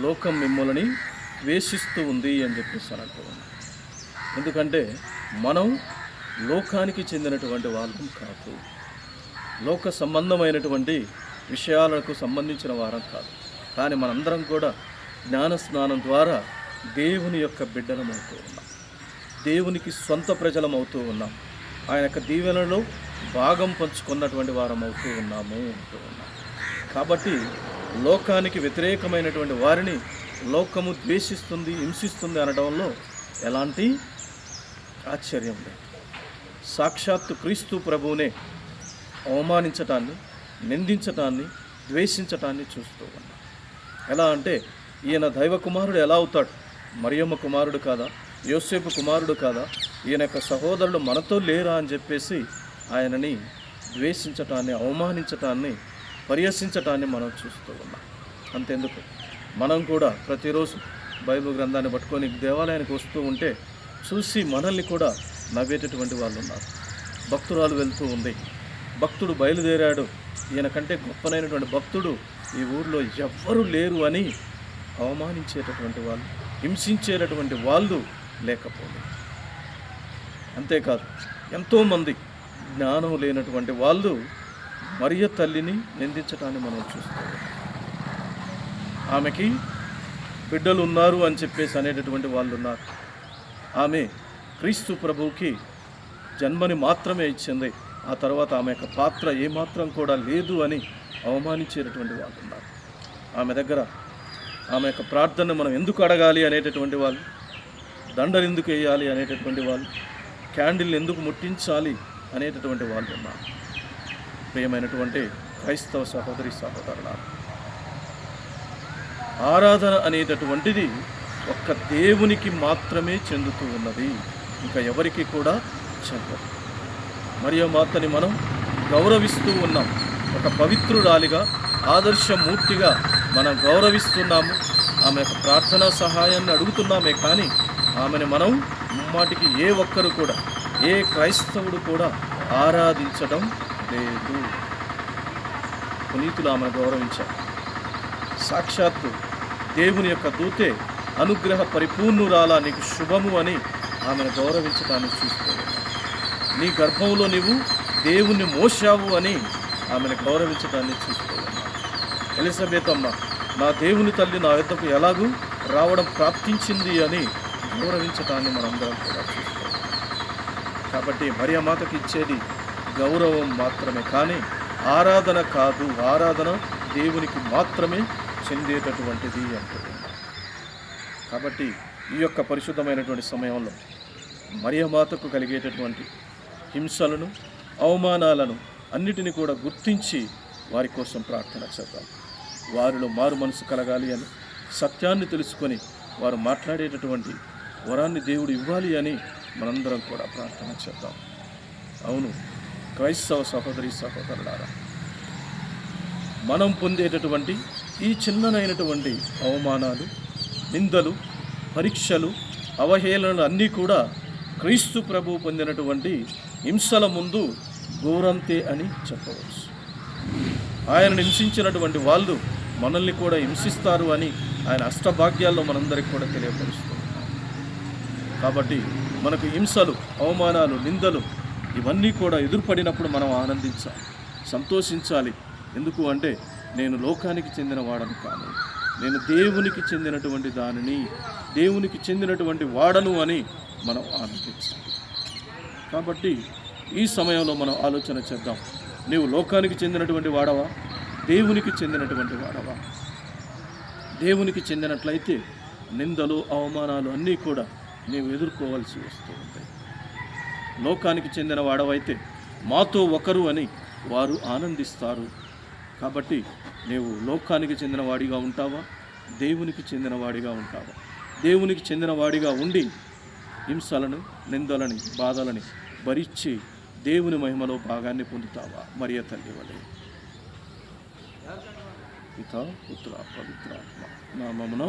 లోకం మిమ్మల్ని ద్వేషిస్తూ ఉంది అని చెప్పేసి అంటూ ఉన్నాం. ఎందుకంటే మనం లోకానికి చెందినటువంటి వాళ్ళం కాదు, లోక సంబంధమైనటువంటి విషయాలకు సంబంధించిన వారం కాదు. కానీ మనందరం కూడా జ్ఞాన స్నానం ద్వారా దేవుని యొక్క బిడ్డలం అవుతూ ఉన్నాం, దేవునికి సొంత ప్రజలం అవుతూ ఉన్నాం, ఆయన యొక్క దీవెనలో భాగం పంచుకున్నటువంటి వారం అవుతూ ఉన్నాము. కాబట్టి లోకానికి వ్యతిరేకమైనటువంటి వారిని లోకము ద్వేషిస్తుంది, హింసిస్తుంది అనడంలో ఎలాంటి ఆశ్చర్యం లేదు. సాక్షాత్తు క్రీస్తు ప్రభువునే అవమానించటాన్ని, నిందించటాన్ని, ద్వేషించటాన్ని చూస్తూ ఉన్నాం. ఎలా అంటే ఈయన దైవ కుమారుడు ఎలా అవుతాడు? మరియమ్మ కుమారుడు కాదా? యోసేపు కుమారుడు కాదా? ఈయన యొక్క సహోదరుడు మనతో లేరా అని చెప్పేసి ఆయనని ద్వేషించటాన్ని, అవమానించటాన్ని, పరిహసించటాన్ని మనం చూస్తూ ఉన్నాం. అంతెందుకు, మనం కూడా ప్రతిరోజు బైబిల్ గ్రంథాన్ని పట్టుకొని దేవాలయానికి వస్తూ ఉంటే చూసి మనల్ని కూడా నవ్వేటటువంటి వాళ్ళు ఉన్నారు. భక్తురాలు వెళ్తూ ఉంది, భక్తుడు బయలుదేరాడు, ఈయన కంటే గొప్పనైనటువంటి భక్తుడు ఈ ఊర్లో ఎవ్వరూ లేరు అని అవమానించేటటువంటి వాళ్ళు, హింసించేటటువంటి వాళ్ళు లేకపోలేదు. అంతేకాదు, ఎంతోమంది జ్ఞానం లేనటువంటి వాళ్ళు మరియ తల్లిని నిందించడాన్ని మనం చూస్తాం. ఆమెకి బిడ్డలు ఉన్నారు అని చెప్పేసి అనేటటువంటి వాళ్ళు ఉన్నారు. ఆమె క్రీస్తు ప్రభువుకి జన్మని మాత్రమే ఇచ్చింది, ఆ తర్వాత ఆమె యొక్క పాత్ర ఏమాత్రం కూడా లేదు అని అవమానించేటటువంటి వాళ్ళు ఉన్నారు. ఆమె దగ్గర ఆమె యొక్క ప్రార్థన మనం ఎందుకు అడగాలి అనేటటువంటి వాళ్ళు, దండలు ఎందుకు వేయాలి అనేటటువంటి వాళ్ళు, క్యాండిల్ ఎందుకు ముట్టించాలి అనేటటువంటి వాళ్ళు ఉన్నారు. ప్రియమైనటువంటి క్రైస్తవ సహోదరి సహోదరులారా, ఆరాధన అనేటటువంటిది ఒక్క దేవునికి మాత్రమే చెందుతూ ఉన్నది, ఇంకా ఎవరికి కూడా చెందదు. మరియ మాతని మనం గౌరవిస్తూ ఉన్నాం, ఒక పవిత్రురాలిగా, ఆదర్శమూర్తిగా మనం గౌరవిస్తున్నాము. ఆమె యొక్క ప్రార్థనా సహాయాన్ని అడుగుతున్నామే, కానీ ఆమెను మనం ముమ్మాటికి ఏ ఒక్కరు కూడా, ఏ క్రైస్తవుడు కూడా ఆరాధించడం లేదు. పునీతులు ఆమెను గౌరవించారు. సాక్షాత్తు దేవుని యొక్క దూతే అనుగ్రహ పరిపూర్ణురాలా, నీకు శుభము అని ఆమెను గౌరవించడాన్ని చూస్తూ నీ గర్భంలో నీవు దేవుణ్ణి మోసావు అని ఆమెను గౌరవించడాన్ని చూస్తూ ఉన్నాను. ఎలిజబెత్ అమ్మ, నా దేవుని తల్లి నా యొద్దకు ఎలాగూ రావడం ప్రాప్తించింది అని గౌరవించడాన్ని మనందరం కూడా చూస్తాం. కాబట్టి మరియ మాతకి ఇచ్చేది గౌరవం మాత్రమే, కానీ ఆరాధన కాదు. ఆరాధన దేవునికి మాత్రమే చెందేటటువంటిది అంటుంది. కాబట్టి ఈ యొక్క పరిశుద్ధమైనటువంటి సమయంలో మరియ మాతకు కలిగేటటువంటి హింసలను, అవమానాలను అన్నిటిని కూడా గుర్తించి వారి కోసం ప్రార్థన చేద్దాం. వారిలో మారు మనసు కలగాలి అని, సత్యాన్ని తెలుసుకొని వారు మాట్లాడేటటువంటి వరాన్ని దేవుడు ఇవ్వాలి అని మనందరం కూడా ప్రార్థన చేద్దాం. అవును క్రైస్తవ సహోదరి సహోదరులారా, మనం పొందేటటువంటి ఈ చిన్ననైనటువంటి అవమానాలు, నిందలు, పరీక్షలు, అవహేళనలు అన్నీ కూడా క్రీస్తు ప్రభువు పొందినటువంటి హింసల ముందు ఘోరంతే అని చెప్పవచ్చు. ఆయనను హింసించినటువంటి వాళ్ళు మనల్ని కూడా హింసిస్తారు అని ఆయన అష్టభాగ్యాల్లో మనందరికీ కూడా తెలియపరుస్తూ ఉన్నారు. కాబట్టి మనకు హింసలు, అవమానాలు, నిందలు ఇవన్నీ కూడా ఎదురుపడినప్పుడు మనం ఆనందించాలి, సంతోషించాలి. ఎందుకు అంటే నేను లోకానికి చెందిన వాడను కాను, నేను దేవునికి చెందినటువంటి దానిని, దేవునికి చెందినటువంటి వాడను అని మనం ఆనందించాలి. కాబట్టి ఈ సమయంలో మనం ఆలోచన చేద్దాం. నీవు లోకానికి చెందినటువంటి వాడవా, దేవునికి చెందినటువంటి వాడవా? దేవునికి చెందినట్లయితే నిందలు, అవమానాలు అన్నీ కూడా నీవు ఎదుర్కోవాల్సి వస్తూ ఉంటాయి. లోకానికి చెందిన వాడవైతే మాతో ఒకరు అని వారు ఆనందిస్తారు. కాబట్టి నీవు లోకానికి చెందిన వాడిగా ఉంటావా, దేవునికి చెందిన వాడిగా ఉంటావా? దేవునికి చెందిన వాడిగా ఉండి హింసలను, నిందలని, బాధలని భరించి దేవుని మహిమలో భాగాన్ని పొందుతావా మరియ తల్లి వలె? పితా, పుత్ర, పవిత్రాత్మ నామమున